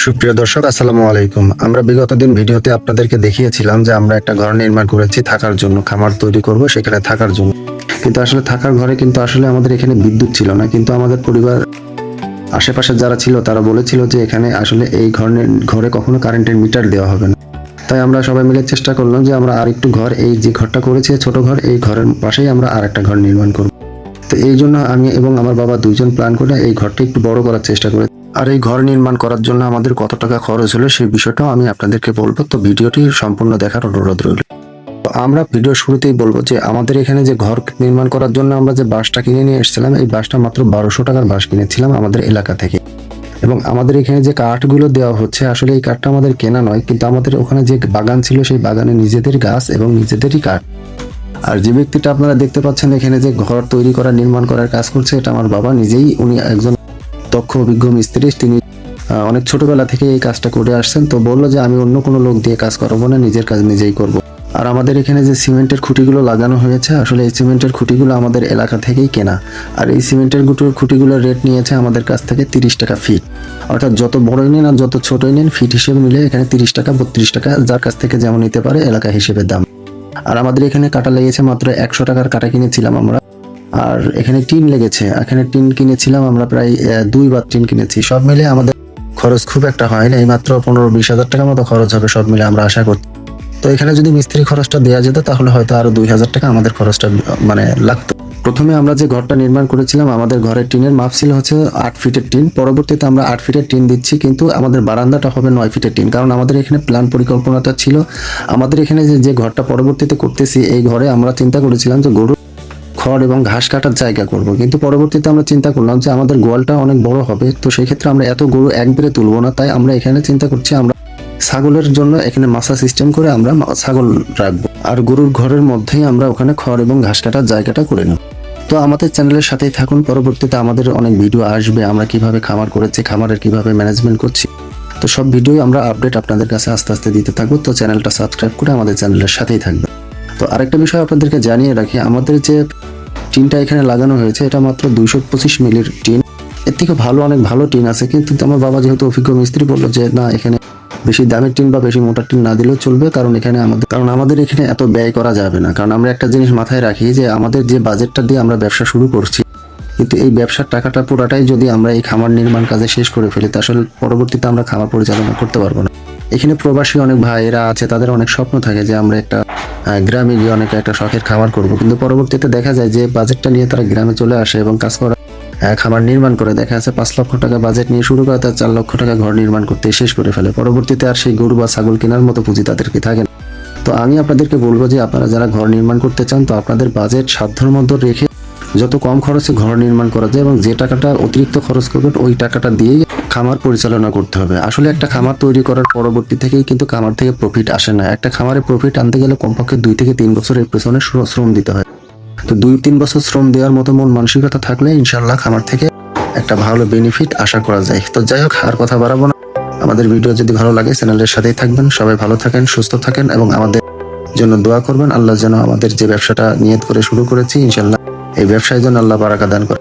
সুপ্রিয় দর্শক, আসসালামু আলাইকুম। আমরা বিগত দিন ভিডিওতে আপনাদেরকে দেখিয়েছিলাম যে আমরা একটা ঘর নির্মাণ করেছি থাকার জন্য, খামার তৈরি করব সেখানে থাকার জন্য। কিন্তু আসলে থাকার ঘরে কিন্তু আসলে আমাদের এখানে বিদ্যুৎ ছিল না। কিন্তু আমাদের পরিবার আশেপাশে যারা ছিল তারা বলেছিল যে এখানে আসলে এই ঘরে কখনো কারেন্টের মিটার দেওয়া হবে না। তাই আমরা সবাই মিলে চেষ্টা করলাম যে আমরা আরেকটু ঘর, এই যে ঘরটা করেছি ছোট ঘর, এই ঘরের পাশেই আমরা আরেকটা ঘর নির্মাণ করব। তো এই জন্য আমি এবং আমার বাবা দুইজন প্ল্যান করে এই ঘরটা একটু বড় করার চেষ্টা করি। আর এই ঘর নির্মাণ করার জন্য আমাদের কত টাকা খরচ হলো সেই বিষয়টাও আমি আপনাদেরকে বলবো। তো ভিডিওটি সম্পূর্ণ দেখার অনুরোধ রইল। তো আমরা ভিডিও শুরুতেই বলবো যে আমাদের এখানে যে ঘর নির্মাণ করার জন্য আমরা যে বাঁশটা কিনে নিয়ে এসেছিলাম, এই বাঁশটা মাত্র 1200 টাকার বাঁশ কিনেছিলাম আমাদের এলাকা থেকে। এবং আমাদের এখানে যে কাঠগুলো দেওয়া হচ্ছে, আসলে এই কাঠটা আমাদের কেনা নয়, কিন্তু আমাদের ওখানে যে বাগান ছিল সেই বাগানে নিজেদের গাছ এবং নিজেদেরই কাঠ। আর যে ব্যক্তিটা আপনারা দেখতে পাচ্ছেন এখানে যে ঘর তৈরি করা, নির্মাণ করার কাজ করছে, এটা আমার বাবা নিজেই। উনি একজন দক্ষ অভিজ্ঞ মিস্ত্রি। তিনি অনেক ছোটবেলা থেকে এই কাজটা করে আসছেন। তো বললো যে আমি অন্য কোনো লোক দিয়ে কাজ করাবো না, নিজের কাজ নিজেই করব। আর আমাদের এখানে যে সিমেন্টের খুঁটিগুলো লাগানো হয়েছে, আসলে এই সিমেন্টের খুঁটিগুলো আমাদের এলাকা থেকেই কেনা। আর এই সিমেন্টের খুঁটিগুলোর রেট নিয়েছে আমাদের কাছ থেকে 30 টাকা ফিট। অর্থাৎ যত বড়ই নিন আর যত ছোটই নিন, ফিট হিসেবে নিলে এখানে 30 টাকা 32 টাকা, যার কাছ থেকে যেমন নিতে পারে এলাকা হিসেবে দাম। আর আমাদের এখানে কাটা লেগেছে মাত্র 100 টাকার কাটা কিনেছিলাম আমরা। আর এখানে টিন লেগেছে, এখানে টিন কিনেছিলাম আমরা প্রায় 2 বার টিন কিনেছি। সব মিলে আমাদের খরচ খুব একটা হয় না, এই মাত্র 15-20 হাজার টাকার মতো খরচ হবে সব মিলে আমরা আশা করছি। তো এখানে যদি মিস্ত্রি খরচটা দেওয়া যেত তাহলে হয়তো আরো 2000 টাকা আমাদের খরচটা লাগতো। প্রথমে আমরা যে ঘরটা নির্মাণ করেছিলাম, আমাদের ঘরের টিনের মাপ ছিল হচ্ছে 8 ফিটের টিন। পরবর্তীতে আমরা 8 ফিটের টিন দিচ্ছি, কিন্তু আমাদের বারান্দাটা হবে 9 ফিটের টিন। কারণ আমাদের এখানে প্ল্যান পরিকল্পনাটা ছিল, আমাদের এখানে যে ঘরটা পরবর্তীতে করতেছি, এই ঘরে আমরা চিন্তা করেছিলাম যে গরু খড় এবং ঘাস কাটার জায়গা করব। কিন্তু পরবর্তীতে আমরা চিন্তা করলাম যে আমাদের গোয়ালটা অনেক বড় হবে, তো সেই ক্ষেত্রে আমরা এত গরু একবারে তুলবো না। তাই আমরা এখানে চিন্তা করছি আমরা ছাগলের জন্য এখানে মাছা সিস্টেম করে আমরা ছাগল রাখবো, আর গরুর ঘরের মধ্যেই আমরা ওখানে খড় এবং ঘাস কাটার জায়গাটা করে নেব। তো আমাদের চ্যানেলের সাথেই থাকুন, পরবর্তীতে আমাদের অনেক ভিডিও আসবে, আমরা কিভাবে খামার করেছি, খামারের কিভাবে ম্যানেজমেন্ট করছি, তো সব ভিডিওই আমরা আপডেট আপনাদের কাছে আস্তে আস্তে দিতে থাকবো। তো চ্যানেলটা সাবস্ক্রাইব করে আমাদের চ্যানেলের সাথেই থাকবে। তো আরেকটা বিষয় আপনাদেরকে জানিয়ে রাখি, আমাদের যে টিনটা এখানে লাগানো হয়েছে এটা মাত্র 225 মিলির টিন। এর থেকে ভালো অনেক ভালো টিন আছে, কিন্তু আমার বাবা যেহেতু অভিজ্ঞ মিস্ত্রি বললো যে না, এখানে বেশি দামের টিন বা বেশি মোটা টিন না দিলেও চলবে, কারণ আমাদের এখানে এত ব্যয় করা যাবে না। কারণ আমরা একটা জিনিস মাথায় রাখি যে আমাদের যে বাজেটটা দিয়ে আমরা ব্যবসা শুরু করছি, কিন্তু এই ব্যবসার টাকাটা পুরাটাই যদি আমরা এই খামার নির্মাণ কাজে শেষ করে ফেলি, তা আসলে পরবর্তীতে আমরা খামার পরিচালনা করতে পারবো না। এখানে প্রবাসী অনেক ভাইয়েরা আছে, তাদের অনেক স্বপ্ন থাকে যে আমরা একটা গ্রামে গিয়ে অনেক একটা শখের খামার করব, কিন্তু পরবর্তীতে দেখা যায় যে বাজেটটা নিয়ে তারা গ্রামে চলে আসে এবং কাজ করা খামার নির্মাণ করে। দেখা যাচ্ছে 5 লক্ষ টাকা বাজেট নিয়ে শুরু করে তার 4 লক্ষ টাকা ঘর নির্মাণ করতে শেষ করে ফেলে। পরবর্তীতে আর সেই গরু বা ছাগল কেনার মতো পুঁজি তাদেরকে থাকে না। তো আমি আপনাদেরকে বলবো যে আপনারা যারা ঘর নির্মাণ করতে চান, তো আপনাদের বাজেট সাধ্যর মধ্যে রেখে যত কম খরচে ঘর নির্মাণ করা যায় এবং যে টাকাটা অতিরিক্ত খরচ করবেন ওই টাকাটা দিয়েই খামার পরিচালনা করতে হবে। আসলে একটা খামার তৈরি করার পরবর্তী থেকেই কিন্তু খামার থেকে প্রফিট আসে না। একটা খামারে প্রফিট আনতে গেলে কমপক্ষে 2 থেকে 3 বছরের পেছনে শ্রম দিতে হয়। তো 2-3 বছর শ্রম দেওয়ার মতো মন মানসিকতা থাকলে ইনশাল্লাহ খামার থেকে একটা ভালো বেনিফিট আশা করা যায়। তো যাই হোক, আর কথা বাড়াবো না। আমাদের ভিডিও যদি ভালো লাগে চ্যানেলের সাথেই থাকবেন। সবাই ভালো থাকেন, সুস্থ থাকেন এবং আমাদের জন্য দোয়া করবেন। আল্লাহ যেন আমাদের যে ব্যবসাটা নিয়ত করে শুরু করেছি, ইনশাল্লাহ এই ব্যবসায় যেন আল্লাহ বারাকা দান করে।